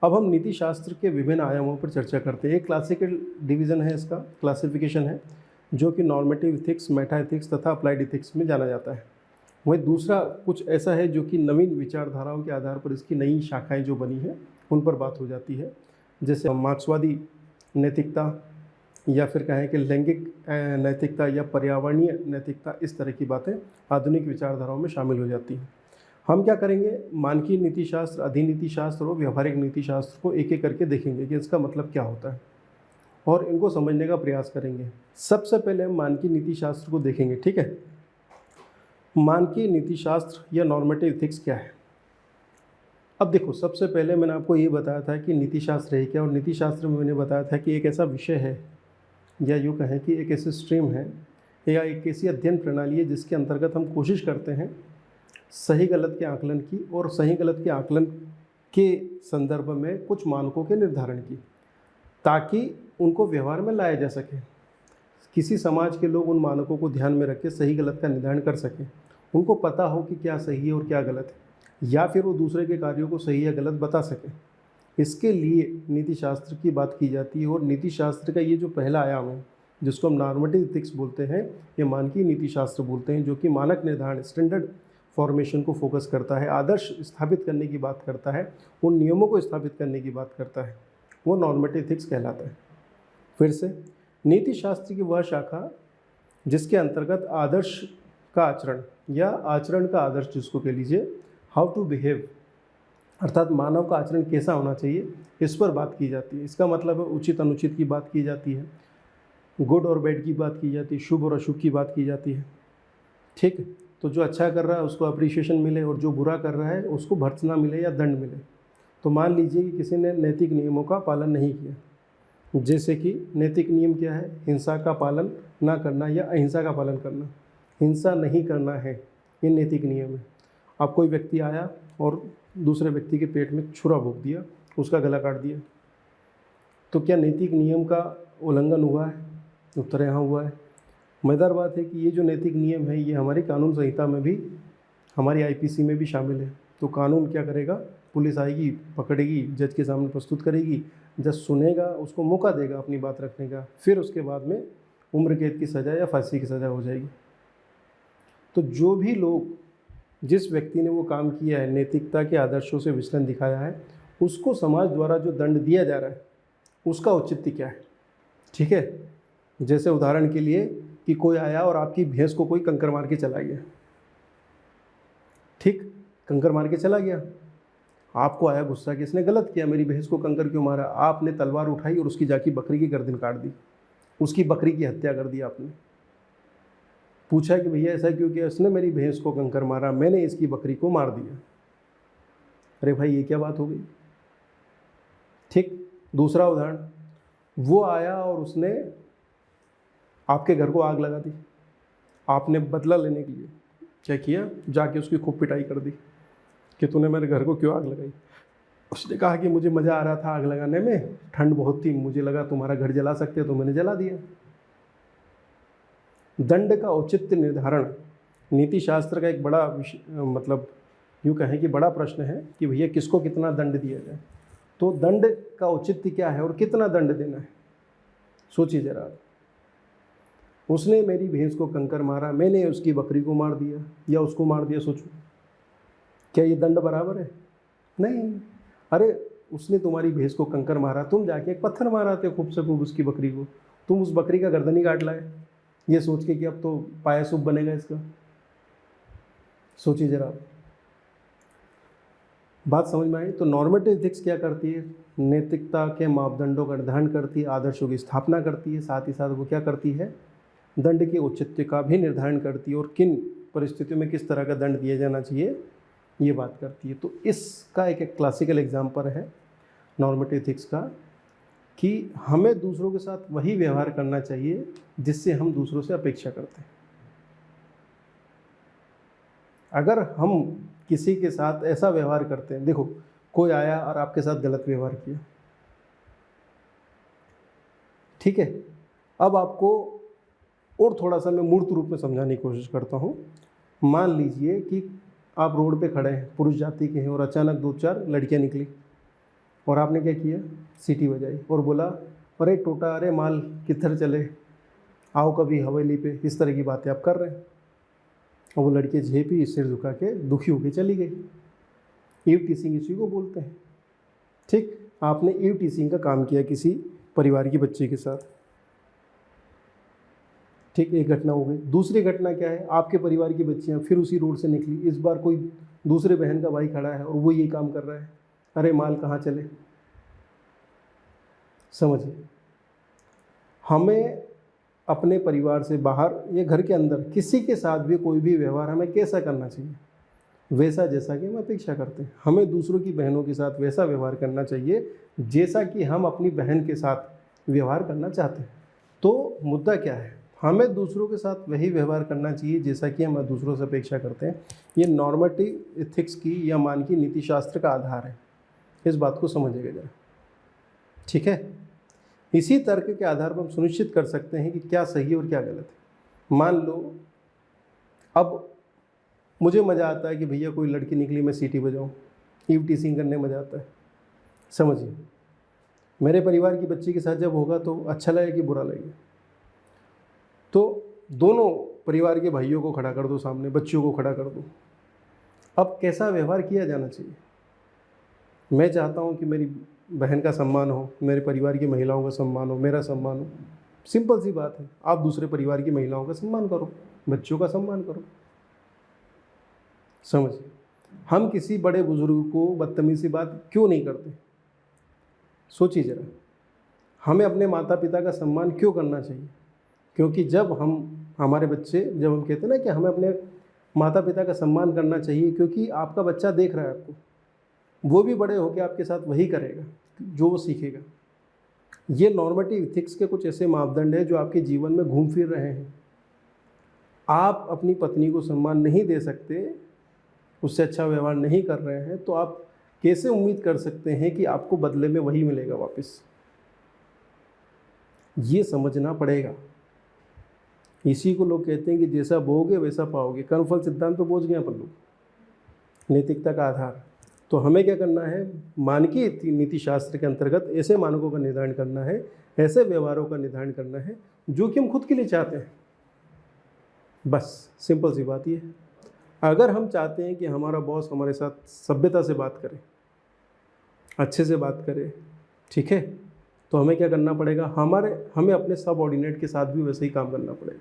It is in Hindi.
अब हम नीति शास्त्र के विभिन्न आयामों पर चर्चा करते हैं। एक क्लासिकल डिवीज़न है, इसका क्लासिफिकेशन है, जो कि नॉर्मेटिव इथिक्स, मेटा इथिक्स तथा अप्लाइड इथिक्स में जाना जाता है। वहीं दूसरा कुछ ऐसा है जो कि नवीन विचारधाराओं के आधार पर इसकी नई शाखाएं जो बनी हैं उन पर बात हो जाती है, जैसे मार्क्सवादी नैतिकता, या फिर कहें कि लैंगिक नैतिकता या पर्यावरणीय नैतिकता। इस तरह की बातें आधुनिक विचारधाराओं में शामिल हो जाती हैं। हम क्या करेंगे, मानकीय नीति शास्त्र, अधिनीति शास्त्र और व्यवहारिक नीति शास्त्र को एक एक करके देखेंगे कि इसका मतलब क्या होता है और इनको समझने का प्रयास करेंगे। सबसे पहले हम मानकीय नीति शास्त्र को देखेंगे, ठीक है। मानकीय नीति शास्त्र या नॉर्मेटिव इथिक्स क्या है। अब देखो, सबसे पहले मैंने आपको ये बताया था कि नीति शास्त्र है क्या, और नीति शास्त्र में मैंने बताया था कि एक ऐसा विषय है, या यूँ कहें कि एक ऐसी स्ट्रीम है या एक ऐसी अध्ययन प्रणाली है जिसके अंतर्गत हम कोशिश करते हैं सही गलत के आकलन की, और सही गलत के आकलन के संदर्भ में कुछ मानकों के निर्धारण की, ताकि उनको व्यवहार में लाया जा सके। किसी समाज के लोग उन मानकों को ध्यान में रख के सही गलत का निर्धारण कर सकें, उनको पता हो कि क्या सही है और क्या गलत है, या फिर वो दूसरे के कार्यों को सही या गलत बता सकें। इसके लिए नीति शास्त्र की बात की जाती है। और नीति शास्त्र का ये जो पहला आयाम है, जिसको हम नॉर्मेटिव इथिक्स बोलते हैं, ये मानकीय नीति शास्त्र बोलते हैं, जो कि मानक निर्धारण, स्टैंडर्ड फॉर्मेशन को फोकस करता है, आदर्श स्थापित करने की बात करता है, उन नियमों को स्थापित करने की बात करता है, वो नॉर्मेटिव इथिक्स कहलाता है। फिर से, नीति शास्त्र की वह शाखा जिसके अंतर्गत आदर्श का आचरण या आचरण का आदर्श, जिसको कह लीजिए, हाउ टू बिहेव, अर्थात मानव का आचरण कैसा होना चाहिए, इस पर बात की जाती है। इसका मतलब है उचित अनुचित की बात की जाती है, गुड और बैड की बात की जाती है, शुभ और अशुभ की बात की जाती है, ठीक है। तो जो अच्छा कर रहा है उसको अप्रिशिएशन मिले, और जो बुरा कर रहा है उसको भर्त्सना मिले या दंड मिले। तो मान लीजिए कि किसी ने नैतिक नियमों का पालन नहीं किया, जैसे कि नैतिक नियम क्या है, हिंसा का पालन ना करना या अहिंसा का पालन करना। हिंसा नहीं करना है, ये नैतिक नियम है। अब कोई व्यक्ति आया और दूसरे व्यक्ति के पेट में छुरा भोंक दिया, उसका गला काट दिया, तो क्या नैतिक नियम का उल्लंघन हुआ है? उत्तर यहाँ हुआ है। मज़ेदार बात है कि ये जो नैतिक नियम है, ये हमारी कानून संहिता में भी, हमारी आईपीसी में भी शामिल है। तो कानून क्या करेगा, पुलिस आएगी, पकड़ेगी, जज के सामने प्रस्तुत करेगी, जज सुनेगा, उसको मौका देगा अपनी बात रखने का, फिर उसके बाद में उम्र कैद की सज़ा या फांसी की सज़ा हो जाएगी। तो जो भी लोग, जिस व्यक्ति ने वो काम किया है, नैतिकता के आदर्शों से विचलन दिखाया है, उसको समाज द्वारा जो दंड दिया जा रहा है उसका औचित्य क्या है, ठीक है। जैसे उदाहरण के लिए कि कोई आया और आपकी भैंस को कोई कंकर मार के चला गया, ठीक, कंकर मार के चला गया, आपको आया गुस्सा कि इसने गलत किया, मेरी भैंस को कंकर क्यों मारा। आपने तलवार उठाई और उसकी जाके बकरी की गर्दन काट दी, उसकी बकरी की हत्या कर दी आपने। पूछा कि भैया ऐसा क्यों किया, इसने मेरी भैंस को कंकर मारा, मैंने इसकी बकरी को मार दिया। अरे भाई, ये क्या बात हो गई, ठीक। दूसरा उदाहरण, वो आया और उसने आपके घर को आग लगा दी। आपने बदला लेने के लिए क्या किया, जाके उसकी खूब पिटाई कर दी कि तूने मेरे घर को क्यों आग लगाई। उसने कहा कि मुझे मज़ा आ रहा था आग लगाने में, ठंड बहुत थी, मुझे लगा तुम्हारा घर जला सकते तो मैंने जला दिया। दंड का औचित्य निर्धारण नीति शास्त्र का एक बड़ा मतलब यूँ कहें कि बड़ा प्रश्न है कि भैया किसको कितना दंड दिया जाए। तो दंड का औचित्य क्या है और कितना दंड देना है, सोचिए जरा। उसने मेरी भैंस को कंकर मारा, मैंने उसकी बकरी को मार दिया या उसको मार दिया, सोचो क्या ये दंड बराबर है? नहीं। अरे उसने तुम्हारी भैंस को कंकर मारा, तुम जाके एक पत्थर माराते खूब से खूब उसकी बकरी को, तुम उस बकरी का गर्दन ही काट लाए, ये सोच के कि अब तो पाया सूप बनेगा इसका। सोचिए जरा, बात समझ में आई? तो नॉर्मेटिव एथिक्स क्या करती है, नैतिकता के मापदंडों का निर्धारण करती है, आदर्शों की स्थापना करती है, साथ ही साथ वो क्या करती है, दंड के औचित्य का भी निर्धारण करती है और किन परिस्थितियों में किस तरह का दंड दिया जाना चाहिए, ये बात करती है। तो इसका एक क्लासिकल एग्जाम्पल है नॉर्मेटिव एथिक्स का, कि हमें दूसरों के साथ वही व्यवहार करना चाहिए जिससे हम दूसरों से अपेक्षा करते हैं। अगर हम किसी के साथ ऐसा व्यवहार करते हैं, देखो कोई आया और आपके साथ गलत व्यवहार किया, ठीक है, अब आपको और थोड़ा सा मैं मूर्त रूप में समझाने की कोशिश करता हूँ। मान लीजिए कि आप रोड पे खड़े हैं, पुरुष जाति के हैं, और अचानक 2-4 लड़कियाँ निकली और आपने क्या किया, सीटी बजाई और बोला अरे टोटा, अरे माल किधर चले, आओ कभी हवेली पे, इस तरह की बातें आप कर रहे हैं। और वो लड़की झेपी, सिर झुका के दुखी होकर चली गई। ईव टीसिंग इसी को बोलते हैं। ठीक, आपने ईव टीसिंग का काम किया किसी परिवार की बच्ची के साथ। ठीक, एक घटना हो गई। दूसरी घटना क्या है, आपके परिवार की बच्चियां फिर उसी रोड से निकली, इस बार कोई दूसरे बहन का भाई खड़ा है और वो ये काम कर रहा है, अरे माल कहाँ चले। समझिए, हमें अपने परिवार से बाहर या घर के अंदर किसी के साथ भी कोई भी व्यवहार हमें कैसा करना चाहिए, वैसा जैसा कि हम अपेक्षा करते हैं। हमें दूसरों की बहनों के साथ वैसा व्यवहार करना चाहिए जैसा कि हम अपनी बहन के साथ व्यवहार करना चाहते हैं। तो मुद्दा क्या है, हमें दूसरों के साथ वही व्यवहार करना चाहिए जैसा कि हम दूसरों से अपेक्षा करते हैं। ये नॉर्मेटिव एथिक्स की या मानकीय नीति शास्त्र का आधार है। इस बात को समझिएगा जरा, ठीक है। इसी तर्क के आधार पर हम सुनिश्चित कर सकते हैं कि क्या सही है और क्या गलत है। मान लो अब मुझे मज़ा आता है कि भैया कोई लड़की निकली, मैं सीटी बजाऊँ, ईव टीसिंग करने मज़ा आता है। समझिए, मेरे परिवार की बच्ची के साथ जब होगा तो अच्छा लगे कि बुरा लगे। तो दोनों परिवार के भाइयों को खड़ा कर दो सामने, बच्चियों को खड़ा कर दो। अब कैसा व्यवहार किया जाना चाहिए। मैं चाहता हूँ कि मेरी बहन का सम्मान हो, मेरे परिवार की महिलाओं का सम्मान हो, मेरा सम्मान हो। सिंपल सी बात है, आप दूसरे परिवार की महिलाओं का सम्मान करो, बच्चों का सम्मान करो। समझिए, हम किसी बड़े बुजुर्ग को बदतमीज़ी बात क्यों नहीं करते, सोचिए जरा। हमें अपने माता पिता का सम्मान क्यों करना चाहिए, क्योंकि जब हमारे बच्चे, जब हम कहते हैं ना कि हमें अपने माता पिता का सम्मान करना चाहिए, क्योंकि आपका बच्चा देख रहा है आपको, वो भी बड़े होकर आपके साथ वही करेगा जो वो सीखेगा। ये नॉर्मेटिव एथिक्स के कुछ ऐसे मापदंड हैं जो आपके जीवन में घूम फिर रहे हैं। आप अपनी पत्नी को सम्मान नहीं दे सकते, उससे अच्छा व्यवहार नहीं कर रहे हैं, तो आप कैसे उम्मीद कर सकते हैं कि आपको बदले में वही मिलेगा वापस। ये समझना पड़ेगा। इसी को लोग कहते हैं कि जैसा बोओगे वैसा पाओगे। कर्मफल सिद्धांत पे पहुंच गए अपन लोग, नैतिकता का आधार। तो हमें क्या करना है, मानकीय नीति शास्त्र के अंतर्गत ऐसे मानकों का निर्धारण करना है, ऐसे व्यवहारों का निर्धारण करना है जो कि हम खुद के लिए चाहते हैं। बस सिंपल सी बात ये है। अगर हम चाहते हैं कि हमारा बॉस हमारे साथ सभ्यता से बात करे, अच्छे से बात करे, ठीक है, तो हमें क्या करना पड़ेगा, हमें अपने सबऑर्डिनेट के साथ भी वैसे ही काम करना पड़ेगा।